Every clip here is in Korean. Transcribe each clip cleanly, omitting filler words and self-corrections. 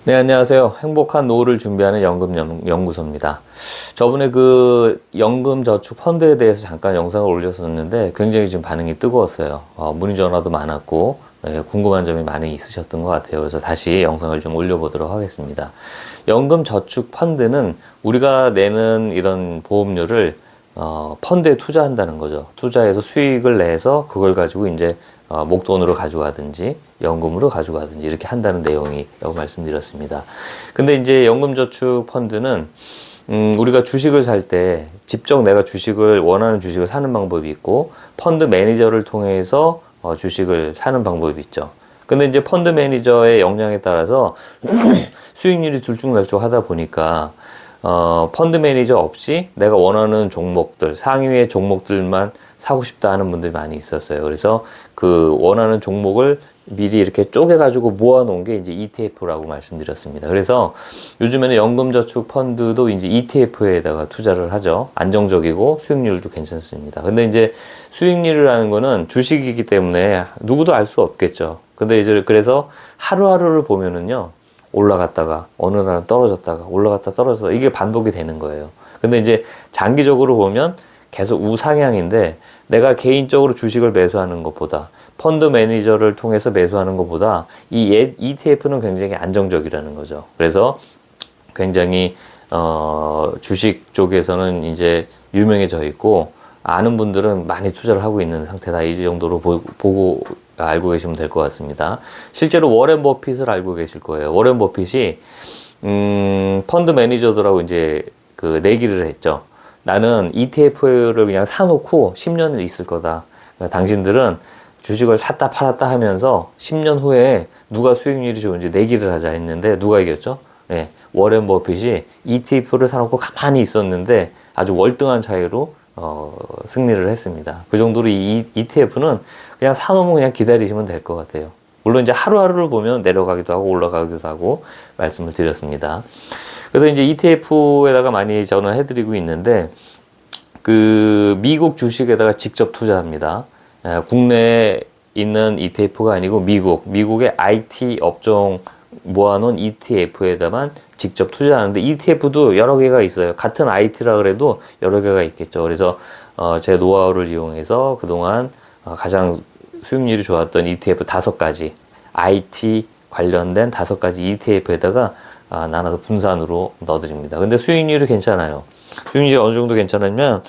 네, 안녕하세요. 행복한 노후를 준비하는 연구소입니다. 저번에 그 연금 저축 펀드에 대해서 잠깐 영상을 올렸었는데 굉장히 좀 반응이 뜨거웠어요. 문의 전화도 많았고, 궁금한 점이 많이 있으셨던 것 같아요. 그래서 다시 영상을 좀 올려보도록 하겠습니다. 연금 저축 펀드는 우리가 내는 이런 보험료를 펀드에 투자한다는 거죠. 투자해서 수익을 내서 그걸 가지고 이제 목돈으로 가져가든지 연금으로 가져가든지 이렇게 한다는 내용이라고 말씀드렸습니다. 근데 이제 연금저축 펀드는 우리가 주식을 살 때 직접 내가 주식을 원하는 주식을 사는 방법이 있고 펀드 매니저를 통해서 주식을 사는 방법이 있죠. 근데 이제 펀드 매니저의 역량에 따라서 수익률이 들쭉날쭉 하다 보니까 펀드 매니저 없이 내가 원하는 종목들, 상위의 종목들만 사고 싶다 하는 분들이 많이 있었어요. 그래서 그 원하는 종목을 미리 이렇게 쪼개가지고 모아놓은 게 이제 ETF라고 말씀드렸습니다. 그래서 요즘에는 연금저축 펀드도 이제 ETF에다가 투자를 하죠. 안정적이고 수익률도 괜찮습니다. 근데 이제 수익률이라는 거는 주식이기 때문에 누구도 알 수 없겠죠. 근데 이제 그래서 하루하루를 보면은요. 올라갔다가 어느 날 떨어졌다가 올라갔다 떨어졌다 이게 반복이 되는 거예요. 근데 이제 장기적으로 보면 계속 우상향인데 내가 개인적으로 주식을 매수하는 것보다 펀드 매니저를 통해서 매수하는 것보다 이 ETF는 굉장히 안정적이라는 거죠. 그래서 굉장히 주식 쪽에서는 이제 유명해져 있고 아는 분들은 많이 투자를 하고 있는 상태다. 이 정도로 보고 알고 계시면 될 것 같습니다. 실제로 워렌 버핏을 알고 계실 거예요. 워렌 버핏이 펀드 매니저들하고 이제 그 내기를 했죠. 나는 ETF를 그냥 사놓고 10년을 있을 거다. 그러니까 당신들은 주식을 샀다 팔았다 하면서 10년 후에 누가 수익률이 좋은지 내기를 하자 했는데 누가 이겼죠? 네, 워렌 버핏이 ETF를 사놓고 가만히 있었는데 아주 월등한 차이로 승리를 했습니다. 그 정도로 이 ETF는 그냥 사놓으면 그냥 기다리시면 될 것 같아요. 물론 이제 하루하루를 보면 내려가기도 하고 올라가기도 하고 말씀을 드렸습니다. 그래서 이제 ETF에다가 많이 전화해드리고 있는데 그 미국 주식에다가 직접 투자합니다. 국내에 있는 ETF가 아니고 미국의 IT 업종 모아놓은 ETF에다만 직접 투자하는데 ETF도 여러 개가 있어요. 같은 IT라 그래도 여러 개가 있겠죠. 그래서 제 노하우를 이용해서 그동안 가장 수익률이 좋았던 ETF 5가지 IT 관련된 5가지 ETF에다가 나눠서 분산으로 넣어드립니다. 근데 수익률이 괜찮아요. 수익률이 어느 정도 괜찮으면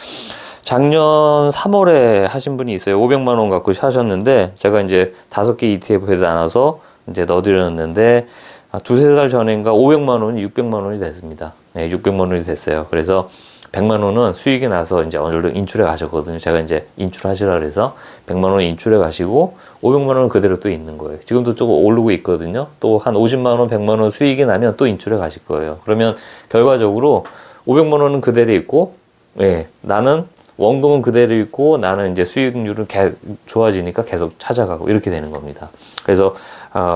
작년 3월에 하신 분이 있어요. 500만 원 갖고 하셨는데 제가 이제 5개 ETF에 나눠서 이제 넣어드렸는데 두세 달 전인가 500만 원이 600만 원이 됐습니다. 네, 600만 원이 됐어요. 그래서 100만 원은 수익이 나서 이제 어느 정도 인출해 가셨거든요. 제가 이제 인출하시라 그래서 100만 원 인출해 가시고 500만 원은 그대로 또 있는 거예요. 지금도 조금 오르고 있거든요. 또 한 50만 원, 100만 원 수익이 나면 또 인출해 가실 거예요. 그러면 결과적으로 500만 원은 그대로 있고, 나는 원금은 그대로 있고 나는 이제 수익률은 좋아지니까 계속 찾아가고 이렇게 되는 겁니다. 그래서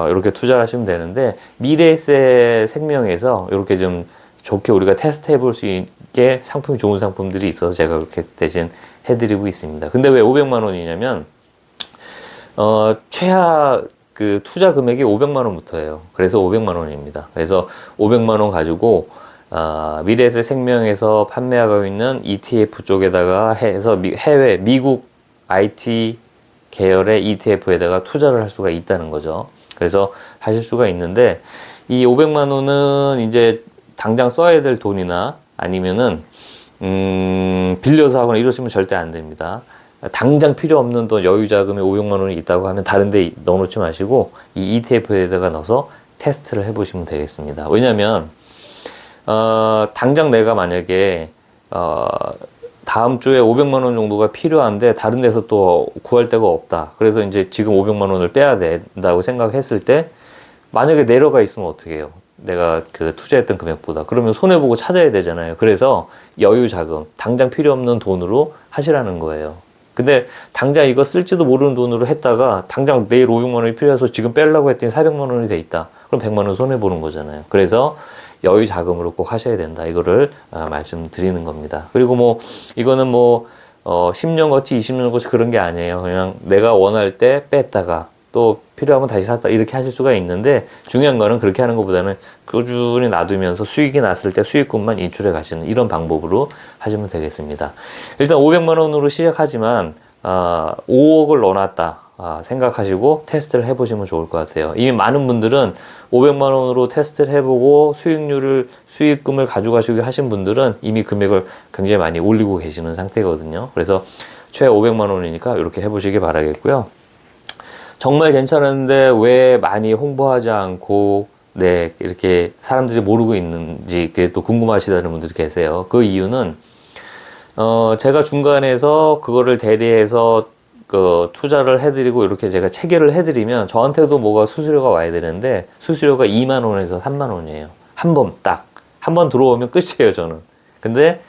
이렇게 투자를 하시면 되는데 미래에셋 생명에서 이렇게 좀 좋게 우리가 테스트 해볼 수 있게 상품이 좋은 상품들이 있어서 제가 그렇게 대신 해드리고 있습니다. 근데 왜 500만 원이냐면 최하 그 투자 금액이 500만 원부터예요. 그래서 500만 원입니다. 그래서 500만 원 가지고 미래에셋 생명에서 판매하고 있는 ETF 쪽에다가 해서 해외 미국 IT 계열의 ETF에다가 투자를 할 수가 있다는 거죠. 그래서 하실 수가 있는데 이 500만 원은 이제 당장 써야 될 돈이나 아니면은 빌려서 하거나 이러시면 절대 안 됩니다. 당장 필요 없는 돈 여유 자금이 500만 원이 있다고 하면 다른 데 넣어놓지 마시고 이 ETF에다가 넣어서 테스트를 해보시면 되겠습니다. 왜냐면 당장 내가 만약에 다음 주에 500만 원 정도가 필요한데 다른 데서 또 구할 데가 없다. 그래서 이제 지금 500만 원을 빼야 된다고 생각했을 때 만약에 내려가 있으면 어떻게 해요? 내가 그 투자했던 금액보다. 그러면 손해보고 찾아야 되잖아요. 그래서 여유 자금, 당장 필요 없는 돈으로 하시라는 거예요. 근데 당장 이거 쓸지도 모르는 돈으로 했다가 당장 내일 500만 원이 필요해서 지금 빼려고 했더니 400만 원이 돼 있다. 그럼 100만 원 손해보는 거잖아요. 그래서 여유 자금으로 꼭 하셔야 된다. 이거를 말씀드리는 겁니다. 그리고 뭐 이거는 뭐 10년 거치 20년 거치 그런 게 아니에요. 그냥 내가 원할 때 뺐다가 또 필요하면 다시 샀다 이렇게 하실 수가 있는데 중요한 거는 그렇게 하는 것보다는 꾸준히 놔두면서 수익이 났을 때 수익금만 인출해 가시는 이런 방법으로 하시면 되겠습니다. 일단 500만 원으로 시작하지만 5억을 넣어놨다 생각하시고 테스트를 해보시면 좋을 것 같아요. 이미 많은 분들은 500만 원으로 테스트를 해보고 수익금을 가져가시고 하신 분들은 이미 금액을 굉장히 많이 올리고 계시는 상태거든요. 그래서 최 500만 원이니까 이렇게 해보시기 바라겠고요. 정말 괜찮은데 왜 많이 홍보하지 않고 네 이렇게 사람들이 모르고 있는지 그게 또 궁금하시다는 분들이 계세요. 그 이유는 제가 중간에서 그거를 대리해서 그 투자를 해드리고 이렇게 제가 체결을 해드리면 저한테도 뭐가 수수료가 와야 되는데 수수료가 2만 원에서 3만 원이에요. 한 번 딱. 한 번 들어오면 끝이에요, 저는. 근데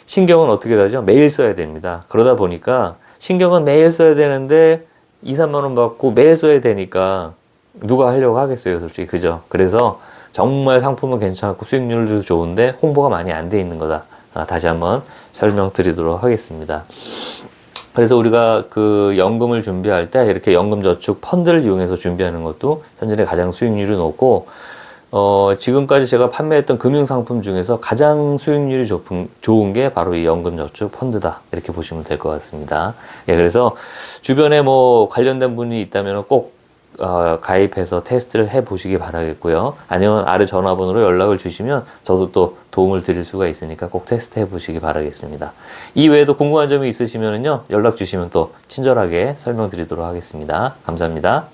신경은 어떻게 하죠? 매일 써야 됩니다. 그러다 보니까 신경은 매일 써야 되는데 2, 3만 원 받고 매일 써야 되니까 누가 하려고 하겠어요, 솔직히. 그죠? 그래서 정말 상품은 괜찮고 수익률도 좋은데 홍보가 많이 안 돼 있는 거다. 다시 한번 설명드리도록 하겠습니다. 그래서 우리가 그 연금을 준비할 때 이렇게 연금저축 펀드를 이용해서 준비하는 것도 현재 가장 수익률이 높고 지금까지 제가 판매했던 금융상품 중에서 가장 수익률이 좋은 게 바로 이 연금저축 펀드다. 이렇게 보시면 될 것 같습니다. 예, 그래서 주변에 뭐 관련된 분이 있다면 꼭 가입해서 테스트를 해 보시기 바라겠고요. 아니면 아래 전화번호로 연락을 주시면 저도 또 도움을 드릴 수가 있으니까 꼭 테스트 해 보시기 바라겠습니다. 이 외에도 궁금한 점이 있으시면요 연락 주시면 또 친절하게 설명드리도록 하겠습니다. 감사합니다.